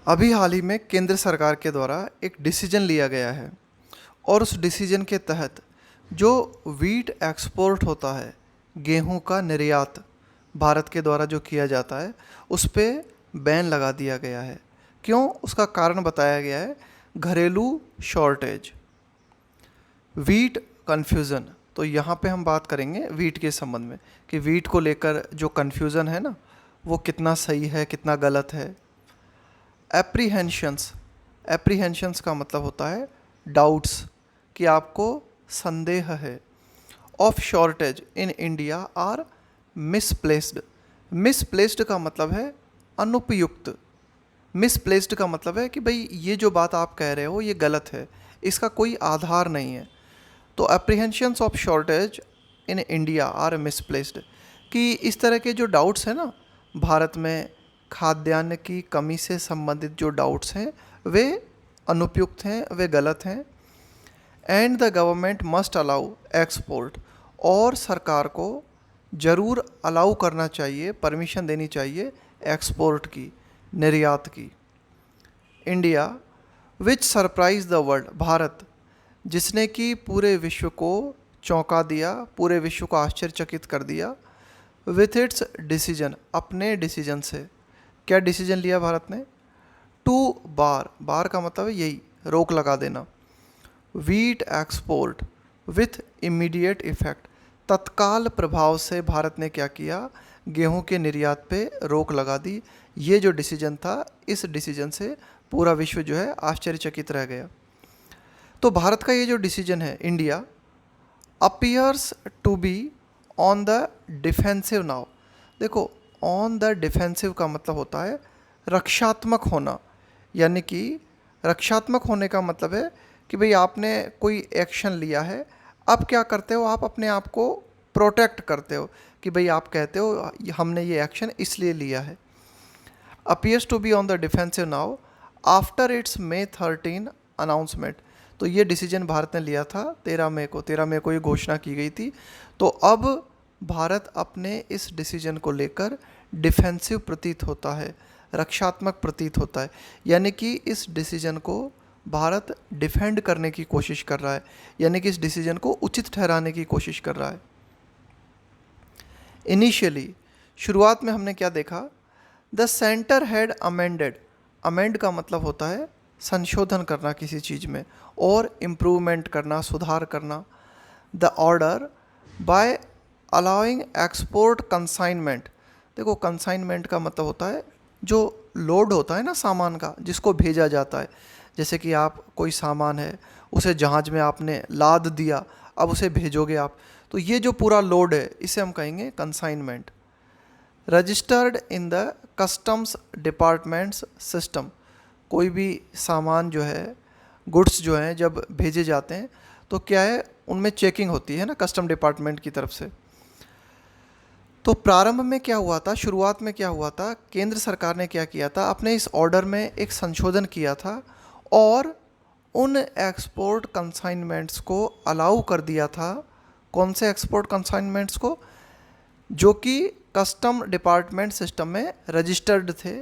अभी हाल ही में केंद्र सरकार के द्वारा एक डिसीजन लिया गया है और उस डिसीजन के तहत जो वीट एक्सपोर्ट होता है, गेहूं का निर्यात भारत के द्वारा जो किया जाता है, उस पे बैन लगा दिया गया है। क्यों? उसका कारण बताया गया है घरेलू शॉर्टेज, वीट कन्फ्यूज़न। तो यहाँ पे हम बात करेंगे वीट के संबंध में कि वीट को लेकर जो कन्फ्यूज़न है ना, वो कितना सही है, कितना गलत है। एप्रीहेंशंस, एप्रीहेंशंस का मतलब होता है डाउट्स, कि आपको संदेह है। Of shortage in India are misplaced. Misplaced का मतलब है अनुपयुक्त। मिसप्लेस्ड का मतलब है कि भाई ये जो बात आप कह रहे हो ये गलत है, इसका कोई आधार नहीं है। तो apprehensions of shortage in India are misplaced, कि इस तरह के जो डाउट्स हैं ना, भारत में खाद्यान्न की कमी से संबंधित जो डाउट्स हैं वे अनुपयुक्त हैं, वे गलत हैं। And the government must allow export, और सरकार को ज़रूर अलाउ करना चाहिए, परमिशन देनी चाहिए एक्सपोर्ट की, निर्यात की। India which surprise the world, Bharat जिसने कि पूरे विश्व को चौंका दिया, पूरे विश्व को आश्चर्यचकित कर दिया विथ इट्स डिसीजन, अपने डिसीजन से। क्या डिसीजन लिया भारत ने? टू बार, बार का मतलब है यही, रोक लगा देना। Wheat export with immediate effect, तत्काल प्रभाव से भारत ने क्या किया? गेहूं के निर्यात पे रोक लगा दी। ये जो डिसीजन था, इस डिसीजन से पूरा विश्व जो है आश्चर्यचकित रह गया। तो भारत का ये जो डिसीजन है, India appears to be on the defensive now. देखो, ऑन द डिफेंसिव का मतलब होता है रक्षात्मक होना, यानी कि रक्षात्मक होने का मतलब है कि भाई आपने कोई एक्शन लिया है, अब क्या करते हो, आप अपने आप को प्रोटेक्ट करते हो, कि भाई आप कहते हो हमने ये एक्शन इसलिए लिया है। Appears to be on the defensive now after its May 13 announcement. तो ये डिसीजन भारत ने लिया था 13 मई को ये घोषणा की गई थी। तो अब भारत अपने इस डिसीजन को लेकर डिफेंसिव प्रतीत होता है, रक्षात्मक प्रतीत होता है, यानी कि इस डिसीजन को भारत डिफेंड करने की कोशिश कर रहा है, यानी कि इस डिसीजन को उचित ठहराने की कोशिश कर रहा है। इनिशियली, शुरुआत में हमने क्या देखा? The centre had amended, amend का मतलब होता है संशोधन करना किसी चीज़ में, और इम्प्रूवमेंट करना, सुधार करना। The order by allowing export consignment. देखो, कंसाइनमेंट का मतलब होता है जो लोड होता है ना सामान का, जिसको भेजा जाता है। जैसे कि आप कोई सामान है, उसे जहाज़ में आपने लाद दिया, अब उसे भेजोगे आप, तो ये जो पूरा लोड है इसे हम कहेंगे consignment. Registered in the customs departments system, कोई भी सामान जो है, गुड्स जो हैं, जब भेजे जाते हैं तो क्या है, उनमें चेकिंग होती है ना कस्टम डिपार्टमेंट की तरफ से। तो प्रारंभ में क्या हुआ था, शुरुआत में क्या हुआ था, केंद्र सरकार ने क्या किया था, अपने इस ऑर्डर में एक संशोधन किया था और उन एक्सपोर्ट कंसाइनमेंट्स को अलाउ कर दिया था। कौन से एक्सपोर्ट कंसाइनमेंट्स को? जो कि कस्टम डिपार्टमेंट सिस्टम में रजिस्टर्ड थे।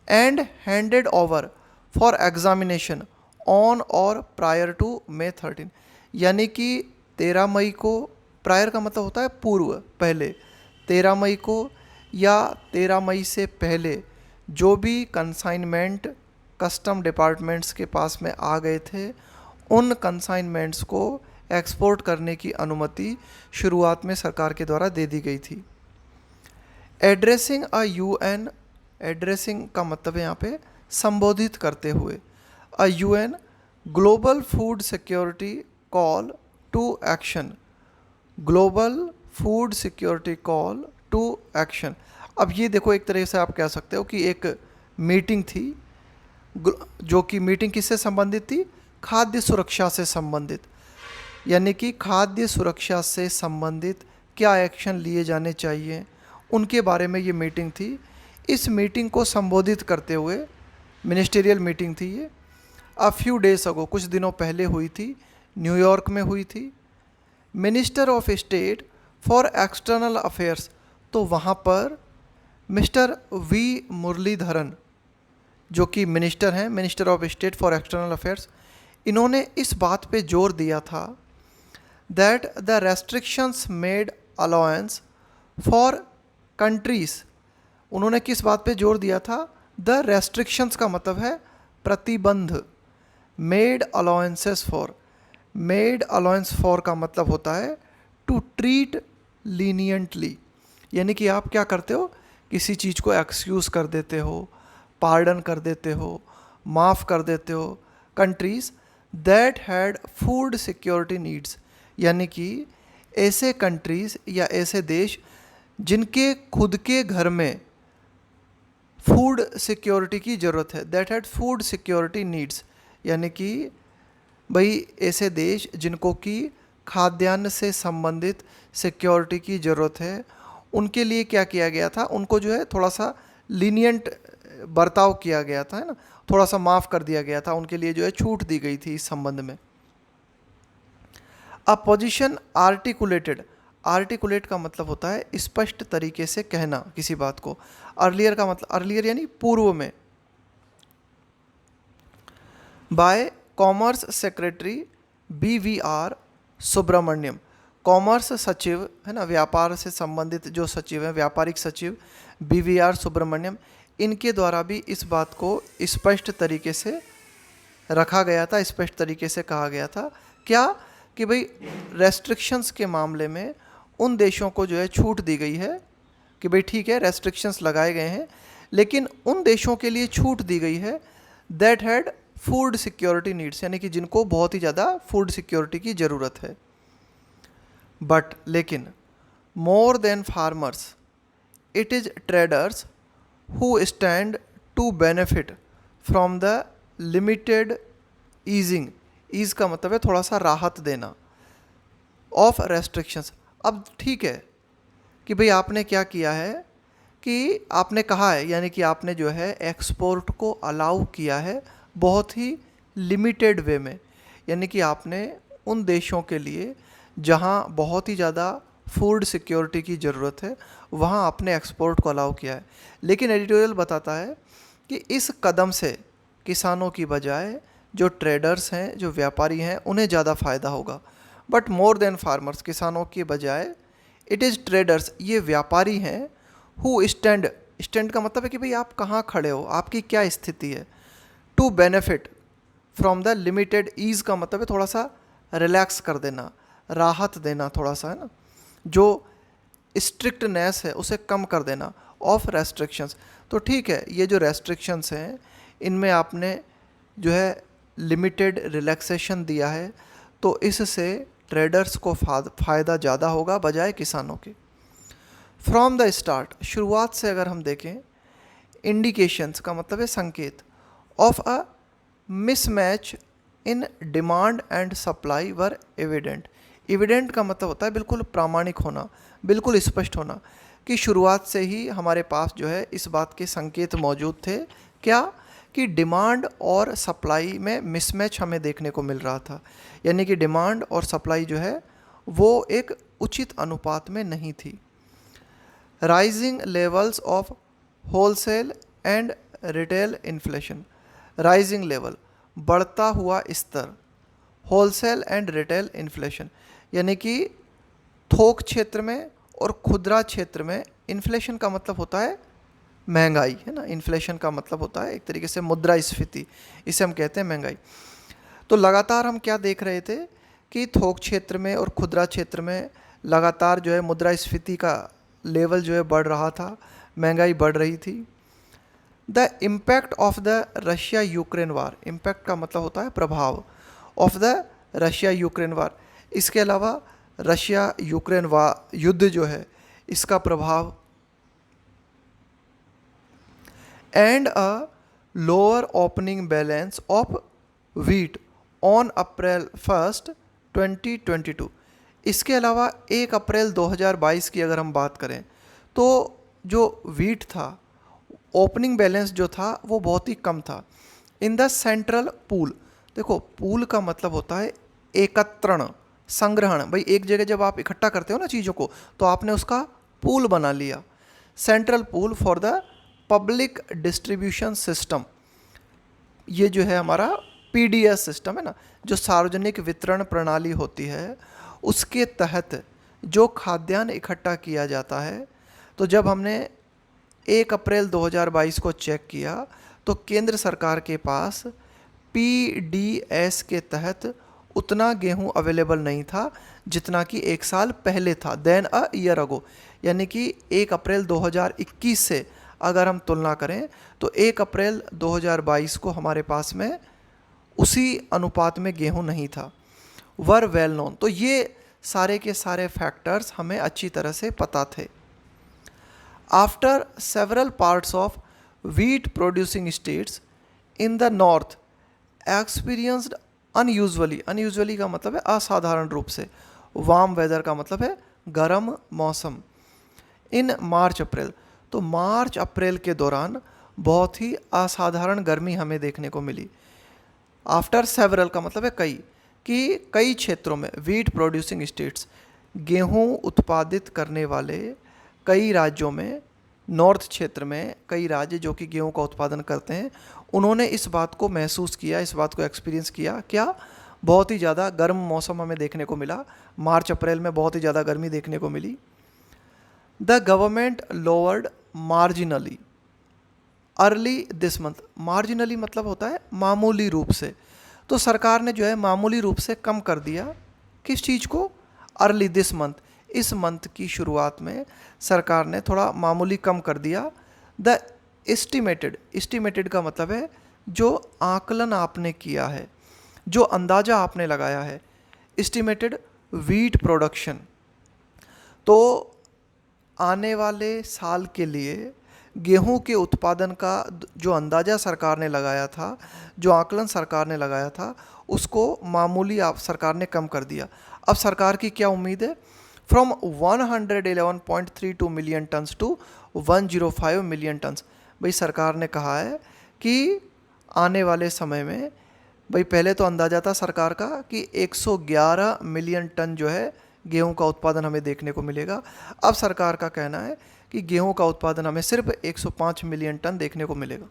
And handed over for examination on और प्रायर टू May 13, यानी कि 13 मई को, प्रायर का मतलब होता है पूर्व, पहले, 13 मई को या 13 मई से पहले जो भी कंसाइनमेंट कस्टम डिपार्टमेंट्स के पास में आ गए थे, उन कंसाइनमेंट्स को एक्सपोर्ट करने की अनुमति शुरुआत में सरकार के द्वारा दे दी गई थी। एड्रेसिंग अ UN, एड्रेसिंग का मतलब है यहाँ पे संबोधित करते हुए, a UN global food security call to action, global food security call to action. अब ये देखो, एक तरह से आप कह सकते हो कि एक मीटिंग थी, जो कि मीटिंग किससे संबंधित थी? खाद्य सुरक्षा से संबंधित, यानी कि खाद्य सुरक्षा से संबंधित क्या एक्शन लिए जाने चाहिए, उनके बारे में ये मीटिंग थी। इस मीटिंग को संबोधित करते हुए, मिनिस्टेरियल मीटिंग थी ये, फ्यू डेज अगो, कुछ दिनों पहले हुई थी, न्यूयॉर्क में हुई थी। Minister of state for external affairs, तो वहाँ पर मिस्टर V मुरलीधरन, जो कि मिनिस्टर हैं, minister of state for external affairs, इन्होंने इस बात पे जोर दिया था that the restrictions made allowance for countries. उन्होंने किस बात पे जोर दिया था? द रेस्ट्रिक्शंस का मतलब है प्रतिबंध, made allowances for, made allowance for का मतलब होता है टू ट्रीट लीनियंटली, यानी कि आप क्या करते हो, किसी चीज़ को एक्सक्यूज़ कर देते हो, पार्डन कर देते हो, माफ़ कर देते हो countries that had food security needs, यानी कि ऐसे कंट्रीज़ या ऐसे देश जिनके खुद के घर में फूड सिक्योरिटी की ज़रूरत है, that had food security needs, यानी कि भाई ऐसे देश जिनको कि खाद्यान्न से संबंधित सिक्योरिटी की ज़रूरत है, उनके लिए क्या किया गया था, उनको जो है थोड़ा सा लीनियंट बर्ताव किया गया था, है ना, थोड़ा सा माफ़ कर दिया गया था, उनके लिए जो है छूट दी गई थी इस संबंध में। अ पोजिशन आर्टिकुलेटेड, आर्टिकुलेट का मतलब होता है स्पष्ट तरीके से कहना किसी बात को। अर्लियर का मतलब, अर्लियर यानी पूर्व में। By commerce secretary BVR Subrahmanyam, commerce सचिव है ना, व्यापार से संबंधित जो सचिव हैं, व्यापारिक सचिव BVR सुब्रमण्यम, इनके द्वारा भी इस बात को स्पष्ट तरीके से रखा गया था, स्पष्ट तरीके से कहा गया था क्या, कि भाई रेस्ट्रिक्शंस के मामले में उन देशों को जो है छूट दी गई है कि भाई ठीक है रेस्ट्रिक्शंस लगाए गए हैं, लेकिन उन देशों के लिए छूट दी गई है that had food security needs, यानी कि जिनको बहुत ही ज़्यादा फूड सिक्योरिटी की ज़रूरत है। बट लेकिन more than farmers it is traders who stand to benefit from the limited easing, ease का मतलब है थोड़ा सा राहत देना, ऑफ रेस्ट्रिक्शंस। अब ठीक है कि भाई आपने क्या किया है कि आपने कहा है, यानी कि आपने जो है एक्सपोर्ट को अलाउ किया है बहुत ही लिमिटेड वे में, यानी कि आपने उन देशों के लिए जहां बहुत ही ज़्यादा फूड सिक्योरिटी की ज़रूरत है वहां आपने एक्सपोर्ट को अलाउ किया है। लेकिन एडिटोरियल बताता है कि इस कदम से किसानों की बजाय जो ट्रेडर्स हैं, जो व्यापारी हैं, उन्हें ज़्यादा फ़ायदा होगा। बट मोर देन फार्मर्स, किसानों के बजाय इट इज़ ट्रेडर्स, ये व्यापारी हैं, हु स्टैंड, स्टैंड का मतलब है कि भाई आप कहाँ खड़े हो, आपकी क्या स्थिति है, to benefit from the limited, ease का मतलब है थोड़ा सा रिलैक्स कर देना, राहत देना थोड़ा सा, है ना, जो स्ट्रिक्टनेस है उसे कम कर देना, ऑफ रेस्ट्रिक्शंस। तो ठीक है, ये जो रेस्ट्रिक्शंस हैं इनमें आपने जो है लिमिटेड रिलैक्सेशन दिया है, तो इससे ट्रेडर्स को फ़ायदा ज़्यादा होगा बजाय किसानों के। फ्रॉम द स्टार्ट, शुरुआत से अगर हम देखें, इंडिकेशंस का मतलब है संकेत, of a mismatch in demand and supply were evident. Evident का मतलब होता है बिल्कुल प्रामाणिक होना, बिल्कुल स्पष्ट होना, कि शुरुआत से ही हमारे पास जो है इस बात के संकेत मौजूद थे, क्या, कि डिमांड और सप्लाई में मिसमैच हमें देखने को मिल रहा था, यानी कि डिमांड और सप्लाई जो है वो एक उचित अनुपात में नहीं थी। Rising levels of wholesale and retail inflation, rising level बढ़ता हुआ स्तर, होलसेल एंड रिटेल इन्फ्लेशन, यानी कि थोक क्षेत्र में और खुदरा क्षेत्र में इन्फ्लेशन का मतलब होता है महंगाई, है ना, इन्फ्लेशन का मतलब होता है एक तरीके से मुद्रास्फीति, इसे हम कहते हैं महंगाई। तो लगातार हम क्या देख रहे थे कि थोक क्षेत्र में और खुदरा क्षेत्र में लगातार जो है मुद्रास्फीति का लेवल जो है बढ़ रहा था, महंगाई बढ़ रही थी। The impact of the Russia Ukraine war, impact का मतलब होता है प्रभाव, ऑफ द रशिया यूक्रेन वार, इसके अलावा रशिया यूक्रेन युद्ध जो है इसका प्रभाव, and a lower opening balance of wheat on April 1, 2022। इसके अलावा 1 अप्रैल 2022 की अगर हम बात करें तो जो व्हीट था, ओपनिंग बैलेंस जो था वो बहुत ही कम था। इन द सेंट्रल पूल, देखो पूल का मतलब होता है एकत्रण, संग्रहण, भाई एक जगह जब आप इकट्ठा करते हो ना चीज़ों को तो आपने उसका पूल बना लिया। Central pool for the public distribution system, ये जो है हमारा पीडीएस सिस्टम है ना, जो सार्वजनिक वितरण प्रणाली होती है, उसके तहत जो खाद्यान्न इकट्ठा किया जाता है, तो जब हमने 1 अप्रैल 2022 को चेक किया तो केंद्र सरकार के पास पीडीएस के तहत उतना गेहूं अवेलेबल नहीं था जितना कि 1 साल पहले था, देन अ ईयर अगो। यानी कि 1 अप्रैल 2021 से अगर हम तुलना करें तो 1 अप्रैल 2022 को हमारे पास में उसी अनुपात में गेहूं नहीं था। वर वेल नोन, तो ये सारे के सारे फैक्टर्स हमें अच्छी तरह से पता थे। After several parts of wheat producing states in the north experienced unusually का मतलब है असाधारण रूप से, वार्म वेदर का मतलब है गर्म मौसम, इन मार्च अप्रैल, तो मार्च अप्रैल के दौरान बहुत ही असाधारण गर्मी हमें देखने को मिली। आफ्टर सेवरल का मतलब है कई, कि कई क्षेत्रों में वीट प्रोड्यूसिंग स्टेट्स, गेहूं उत्पादित करने वाले कई राज्यों में, नॉर्थ क्षेत्र में कई राज्य जो कि गेहूं का उत्पादन करते हैं, उन्होंने इस बात को महसूस किया, इस बात को एक्सपीरियंस किया, क्या बहुत ही ज़्यादा गर्म मौसम हमें देखने को मिला। मार्च अप्रैल में बहुत ही ज़्यादा गर्मी देखने को मिली। The government lowered marginally early this month, marginally मतलब होता है मामूली रूप से, तो सरकार ने जो है मामूली रूप से कम कर दिया किस चीज़ को, अर्ली दिस मंथ, इस मंथ की शुरुआत में सरकार ने थोड़ा मामूली कम कर दिया। द एस्टिमेटेड का मतलब है जो आकलन आपने किया है, जो अंदाज़ा आपने लगाया है, एस्टिमेटेड वीट प्रोडक्शन, तो आने वाले साल के लिए गेहूं के उत्पादन का जो अंदाज़ा सरकार ने लगाया था, जो आकलन सरकार ने लगाया था, उसको मामूली आप सरकार ने कम कर दिया। अब सरकार की क्या उम्मीद है, from 111.32 million tons to 105 million tons. भाई सरकार ने कहा है कि आने वाले समय में, भाई पहले तो अंदाज़ा था सरकार का कि 111 मिलियन टन जो है गेहूं का उत्पादन हमें देखने को मिलेगा। अब सरकार का कहना है कि गेहूं का उत्पादन हमें सिर्फ 105 मिलियन टन देखने को मिलेगा।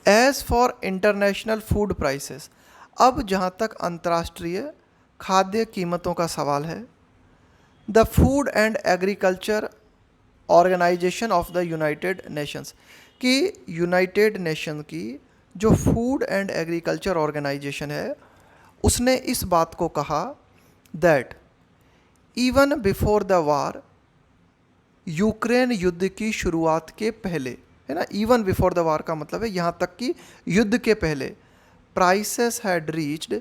As for international food prices, अब जहाँ तक अंतर्राष्ट्रीय खाद्य कीमतों का सवाल है, the food and agriculture organization of the United Nations, कि यूनाइटेड नेशन की जो फूड एंड एग्रीकल्चर ऑर्गेनाइजेशन है, उसने इस बात को कहा that even before the war, Ukraine युद्ध की शुरुआत के पहले, है ना, इवन बिफोर द वार का मतलब है यहाँ तक कि युद्ध के पहले, prices had reached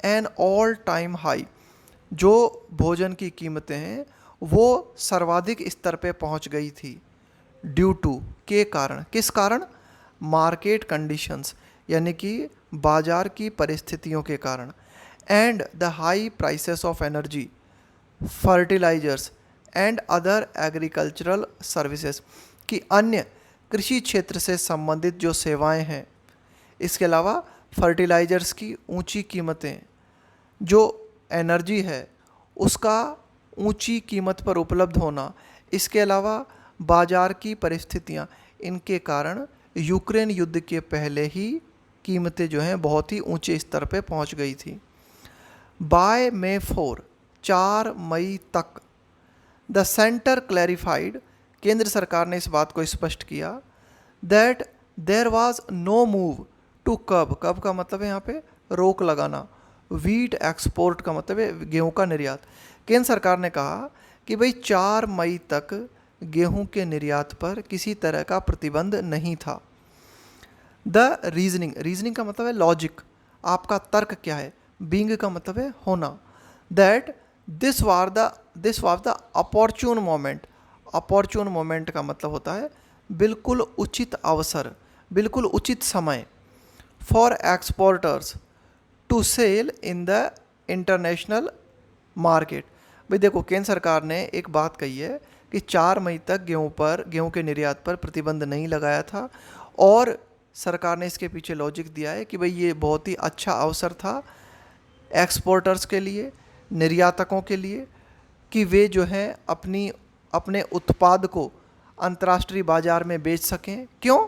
N all time high, जो भोजन की कीमतें हैं वो सर्वाधिक स्तर पे पहुँच गई थी। ड्यू टू, के कारण, किस कारण, मार्केट कंडीशंस, यानी कि बाजार की परिस्थितियों के कारण, and the high prices of energy, fertilizers and other agricultural services, कि अन्य कृषि क्षेत्र से संबंधित जो सेवाएं हैं, इसके अलावा फर्टिलाइजर्स की ऊंची कीमतें, जो एनर्जी है उसका ऊंची कीमत पर उपलब्ध होना, इसके अलावा बाजार की परिस्थितियां, इनके कारण यूक्रेन युद्ध के पहले ही कीमतें जो हैं बहुत ही ऊंचे स्तर पर पहुंच गई थी। बाय मे 4 मई तक द सेंटर क्लैरिफाइड, केंद्र सरकार ने इस बात को स्पष्ट किया, that there was no move to curb का मतलब है यहाँ पे रोक लगाना, वीट एक्सपोर्ट का मतलब है गेहूं का निर्यात। केंद्र सरकार ने कहा कि भाई 4 मई तक गेहूं के निर्यात पर किसी तरह का प्रतिबंध नहीं था। द रीजनिंग का मतलब है लॉजिक, आपका तर्क क्या है, बीइंग का मतलब है होना, that this was the opportune moment, opportune moment का मतलब होता है बिल्कुल उचित अवसर, बिल्कुल उचित समय, for exporters to sell in the international market. भाई देखो केंद्र सरकार ने एक बात कही है कि 4 मई तक गेहूं के निर्यात पर प्रतिबंध नहीं लगाया था, और सरकार ने इसके पीछे लॉजिक दिया है कि भाई ये बहुत ही अच्छा अवसर था एक्सपोर्टर्स के लिए, निर्यातकों के लिए, कि वे जो है अपने उत्पाद को अंतर्राष्ट्रीय बाजार में बेच सकें। क्यों?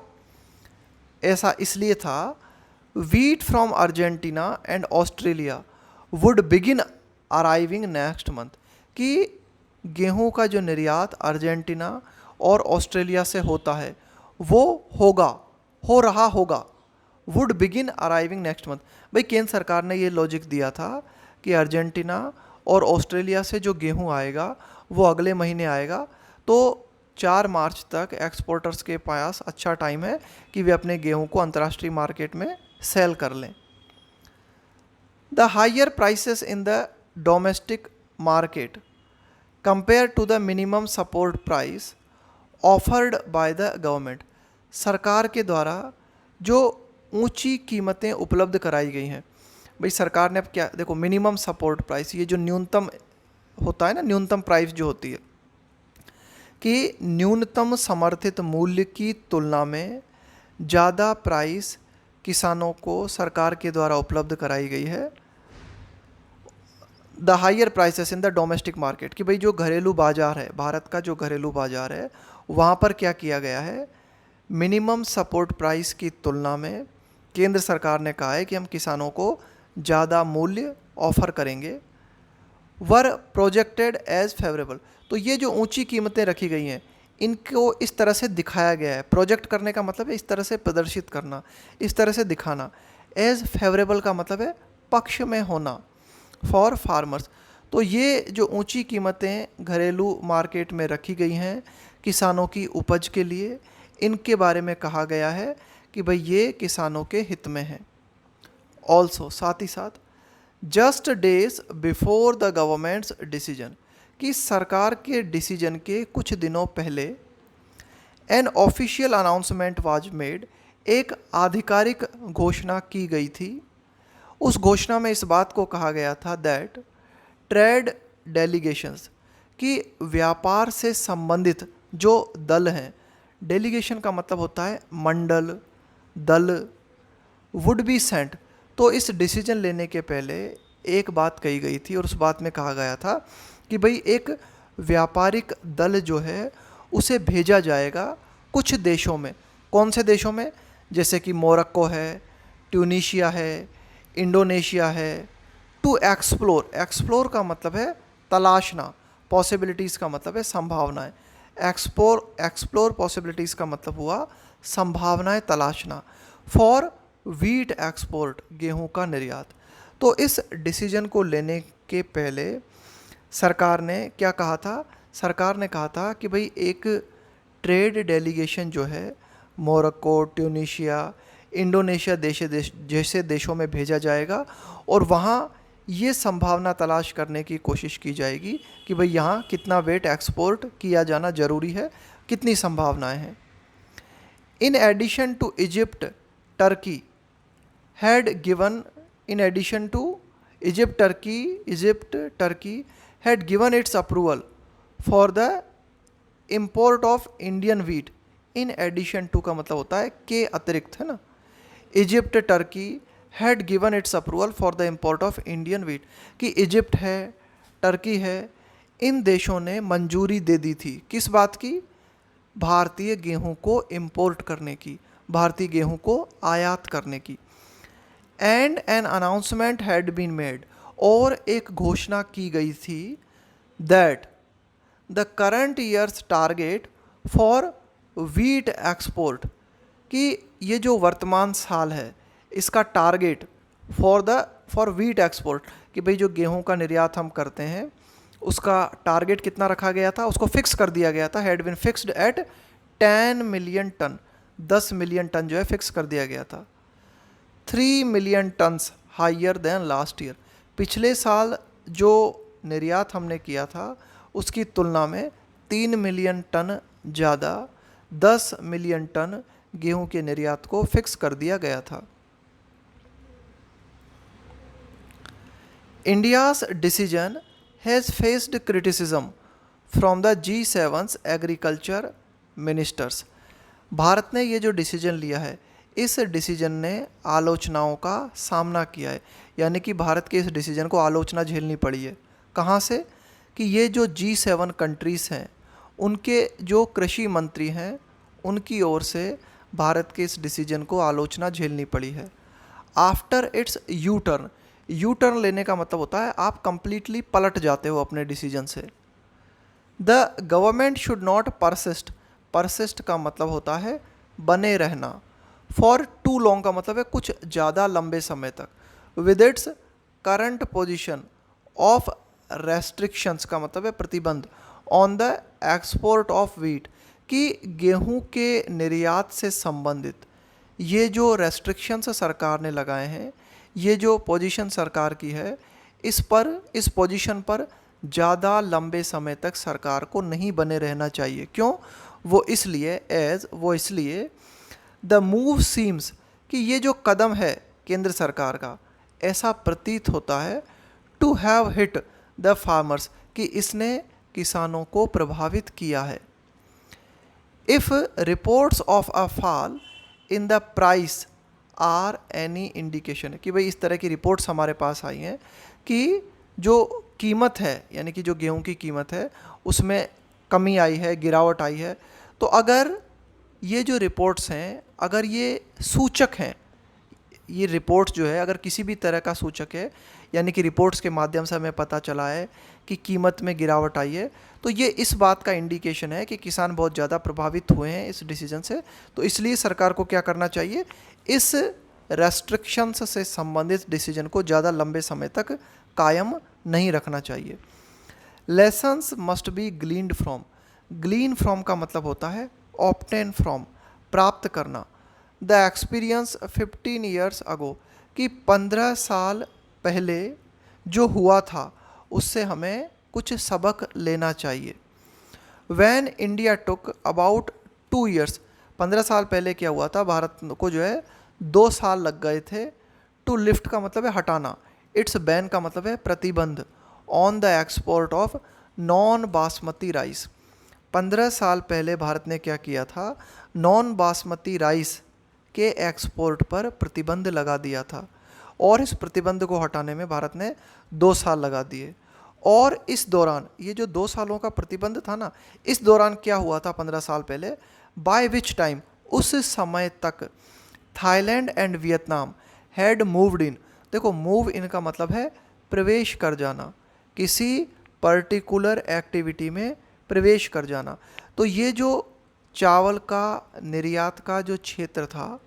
ऐसा इसलिए था, wheat from Argentina and Australia would begin arriving next month, कि गेहूं का जो निर्यात अर्जेंटीना और ऑस्ट्रेलिया से होता है वो हो रहा होगा, would begin arriving next month. भाई केंद्र सरकार ने ये लॉजिक दिया था कि अर्जेंटीना और ऑस्ट्रेलिया से जो गेहूं आएगा वो अगले महीने आएगा, तो 4 मार्च तक एक्सपोर्टर्स के पास अच्छा टाइम है कि वे अपने गेहूं को अंतर्राष्ट्रीय मार्केट में सेल कर लें। The higher prices in the domestic market compare to the minimum support price offered by the government, सरकार के द्वारा जो ऊंची कीमतें उपलब्ध कराई गई हैं। भाई सरकार ने अब क्या, देखो मिनिमम सपोर्ट प्राइस, ये जो न्यूनतम होता है ना, न्यूनतम प्राइस जो होती है, कि न्यूनतम समर्थित मूल्य की तुलना में ज़्यादा प्राइस किसानों को सरकार के द्वारा उपलब्ध कराई गई है। The higher prices in the domestic market, कि भाई जो घरेलू बाज़ार है, भारत का जो घरेलू बाज़ार है, वहाँ पर क्या किया गया है, मिनिमम सपोर्ट प्राइस की तुलना में केंद्र सरकार ने कहा है कि हम किसानों को ज़्यादा मूल्य ऑफर करेंगे। वर प्रोजेक्टेड एज फेवरेबल, तो ये जो ऊंची कीमतें रखी गई हैं इनको इस तरह से दिखाया गया है। प्रोजेक्ट करने का मतलब है इस तरह से प्रदर्शित करना, इस तरह से दिखाना। एज फेवरेबल का मतलब है पक्ष में होना फॉर फार्मर्स। तो ये जो ऊंची कीमतें घरेलू मार्केट में रखी गई हैं किसानों की उपज के लिए, इनके बारे में कहा गया है कि भाई ये किसानों के हित में है। ऑल्सो, साथ ही साथ, just days before the governments decision, कि सरकार के डिसीजन के कुछ दिनों पहले an official announcement was made, एक आधिकारिक घोषणा की गई थी। उस घोषणा में इस बात को कहा गया था दैट ट्रेड डेलीगेशंस, कि व्यापार से संबंधित जो दल हैं, डेलीगेशन का मतलब होता है मंडल, दल, वुड बी सेंट। तो इस डिसीजन लेने के पहले एक बात कही गई थी और उस बात में कहा गया था कि भाई एक व्यापारिक दल जो है उसे भेजा जाएगा कुछ देशों में। कौन से देशों में? जैसे कि मोरक्को है, ट्यूनीशिया है, इंडोनेशिया है, टू एक्सप्लोर। एक्सप्लोर का मतलब है तलाशना, पॉसिबिलिटीज़ का मतलब है संभावनाएं। एक्सप्लोर पॉसिबिलिटीज़ का मतलब हुआ संभावनाएं तलाशना। फॉर वीट एक्सपोर्ट, गेहूं का निर्यात। तो इस डिसीजन को लेने के पहले सरकार ने क्या कहा था? सरकार ने कहा था कि भाई एक ट्रेड डेलीगेशन जो है मोरक्को, ट्यूनीशिया, इंडोनेशिया जैसे देशों में भेजा जाएगा और वहाँ ये संभावना तलाश करने की कोशिश की जाएगी कि भाई यहाँ कितना वेट एक्सपोर्ट किया जाना ज़रूरी है, कितनी संभावनाएं हैं। In addition to Egypt, Turkey had given, in addition to Egypt, Turkey had given its approval for the import of Indian wheat. In addition to का मतलब होता है के अतिरिक्त, है ना। Egypt, Turkey had given its approval for the import of Indian wheat, कि Egypt है, टर्की है, इन देशों ने मंजूरी दे दी थी किस बात की? भारतीय गेहूं को इंपोर्ट करने की, भारतीय गेहूं को आयात करने की। And an announcement had been made, और एक घोषणा की गई थी that the current year's target for wheat export, कि ये जो वर्तमान साल है इसका टारगेट फॉर वीट एक्सपोर्ट, कि भाई जो गेहूं का निर्यात हम करते हैं उसका टारगेट कितना रखा गया था, उसको फिक्स कर दिया गया था। Had been fixed at 10 million ton, 10 million ton जो है फिक्स कर दिया गया था। 3 million tons higher than last year, पिछले साल जो निर्यात हमने किया था उसकी तुलना में 3 मिलियन टन ज़्यादा, 10 मिलियन टन गेहूं के निर्यात को फिक्स कर दिया गया था। India's decision has faced criticism from the G7 agriculture ministers, Bharat ने ये जो डिसीजन लिया है इस डिसीजन ने आलोचनाओं का सामना किया है, यानी कि भारत के इस डिसीजन को आलोचना झेलनी पड़ी है। कहाँ से? कि ये जो G7 कंट्रीज़ हैं उनके जो कृषि मंत्री हैं उनकी ओर से भारत के इस डिसीजन को आलोचना झेलनी पड़ी है। After it's U turn, U turn लेने का मतलब होता है आप कंप्लीटली पलट जाते हो अपने डिसीजन से। The government should not persist, persist का मतलब होता है बने रहना। फॉर टू लॉन्ग का मतलब है कुछ ज़्यादा लंबे समय तक। With its current position of restrictions का मतलब है प्रतिबंध on the export of wheat, कि गेहूं के निर्यात से संबंधित ये जो रेस्ट्रिक्शंस सरकार ने लगाए हैं, ये जो पोजीशन सरकार की है, इस पोजीशन पर ज़्यादा लंबे समय तक सरकार को नहीं बने रहना चाहिए। क्यों? वो इसलिए द मूव सीम्स, कि ये जो कदम है केंद्र सरकार का, ऐसा प्रतीत होता है to have hit the farmers, कि इसने किसानों को प्रभावित किया है। If reports of a fall in the price are any indication, कि भाई इस तरह की रिपोर्ट्स हमारे पास आई हैं कि जो कीमत है, यानी कि जो गेहूं की कीमत है उसमें कमी आई है, गिरावट आई है, तो अगर ये जो रिपोर्ट्स हैं, अगर ये सूचक हैं, ये रिपोर्ट्स जो है अगर किसी भी तरह का सूचक है, यानी कि रिपोर्ट्स के माध्यम से हमें पता चला है कि कीमत में गिरावट आई है, तो ये इस बात का इंडिकेशन है कि किसान बहुत ज़्यादा प्रभावित हुए हैं इस डिसीजन से। तो इसलिए सरकार को क्या करना चाहिए, इस रेस्ट्रिक्शंस से संबंधित डिसीजन को ज़्यादा लंबे समय तक कायम नहीं रखना चाहिए। Lessons must be gleaned from, glean from का मतलब होता है ऑब्टेन फ्रॉम, प्राप्त करना। द एक्सपीरियंस 15 ईयर्स अगो, कि 15 साल पहले जो हुआ था उससे हमें कुछ सबक लेना चाहिए। When India took about 2 years, 15 साल पहले क्या हुआ था, भारत को जो है 2 साल लग गए थे। टू लिफ्ट का मतलब है हटाना, इट्स बैन का मतलब है प्रतिबंध, on the export of non basmati rice. 15 साल पहले भारत ने क्या किया था, नॉन बासमती राइस के एक्सपोर्ट पर प्रतिबंध लगा दिया था, और इस प्रतिबंध को हटाने में भारत ने 2 साल लगा दिए। और इस दौरान ये जो 2 सालों का प्रतिबंध था ना, इस दौरान क्या हुआ था 15 साल पहले, बाय विच टाइम, उस समय तक Thailand and Vietnam had moved in, देखो मूव इन का मतलब है प्रवेश कर जाना, किसी पर्टिकुलर एक्टिविटी में प्रवेश कर जाना। तो ये जो चावल का निर्यात का जो क्षेत्र था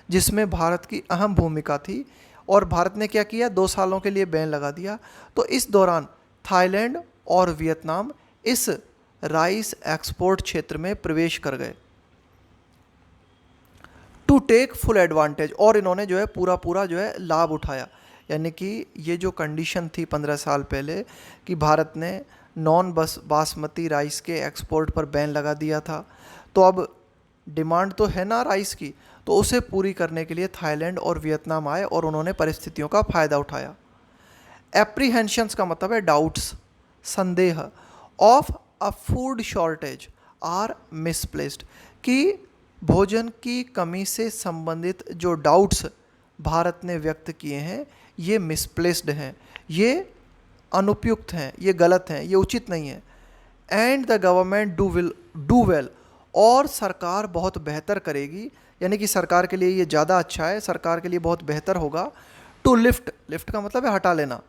जिसमें भारत की अहम भूमिका थी, और भारत ने क्या किया, 2 सालों के लिए बैन लगा दिया। तो इस दौरान थाईलैंड और वियतनाम इस राइस एक्सपोर्ट क्षेत्र में प्रवेश कर गए टू टेक फुल एडवांटेज, और इन्होंने जो है पूरा जो है लाभ उठाया। यानी कि ये जो कंडीशन थी 15 साल पहले कि भारत ने नॉन बासमती राइस के एक्सपोर्ट पर बैन लगा दिया था, तो अब डिमांड तो है ना राइस की, तो उसे पूरी करने के लिए थाईलैंड और वियतनाम आए और उन्होंने परिस्थितियों का फ़ायदा उठाया। एप्रीहेंशंस का मतलब है डाउट्स, संदेह, of a food shortage are misplaced, कि भोजन की कमी से संबंधित जो डाउट्स भारत ने व्यक्त किए हैं ये मिसप्लेस्ड हैं, ये अनुपयुक्त हैं, ये गलत हैं, ये उचित नहीं है। And the government do well, और सरकार बहुत बेहतर करेगी, यानी कि सरकार के लिए ये ज़्यादा अच्छा है, सरकार के लिए बहुत बेहतर होगा। टू लिफ्ट, लिफ्ट का मतलब है हटा लेना,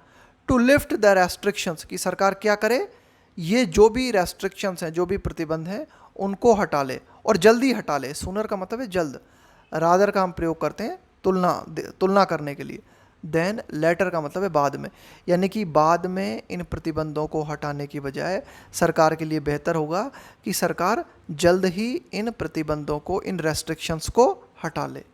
टू लिफ्ट द रेस्ट्रिक्शंस, कि सरकार क्या करे, ये जो भी रेस्ट्रिक्शंस हैं, जो भी प्रतिबंध हैं उनको हटा ले, और जल्दी हटा ले। सूनर का मतलब है जल्द, रादर का हम प्रयोग करते हैं तुलना करने के लिए। देन लेटर का मतलब है बाद में, यानी कि बाद में इन प्रतिबंधों को हटाने की बजाय सरकार के लिए बेहतर होगा कि सरकार जल्द ही इन प्रतिबंधों को, इन रेस्ट्रिक्शंस को हटा ले।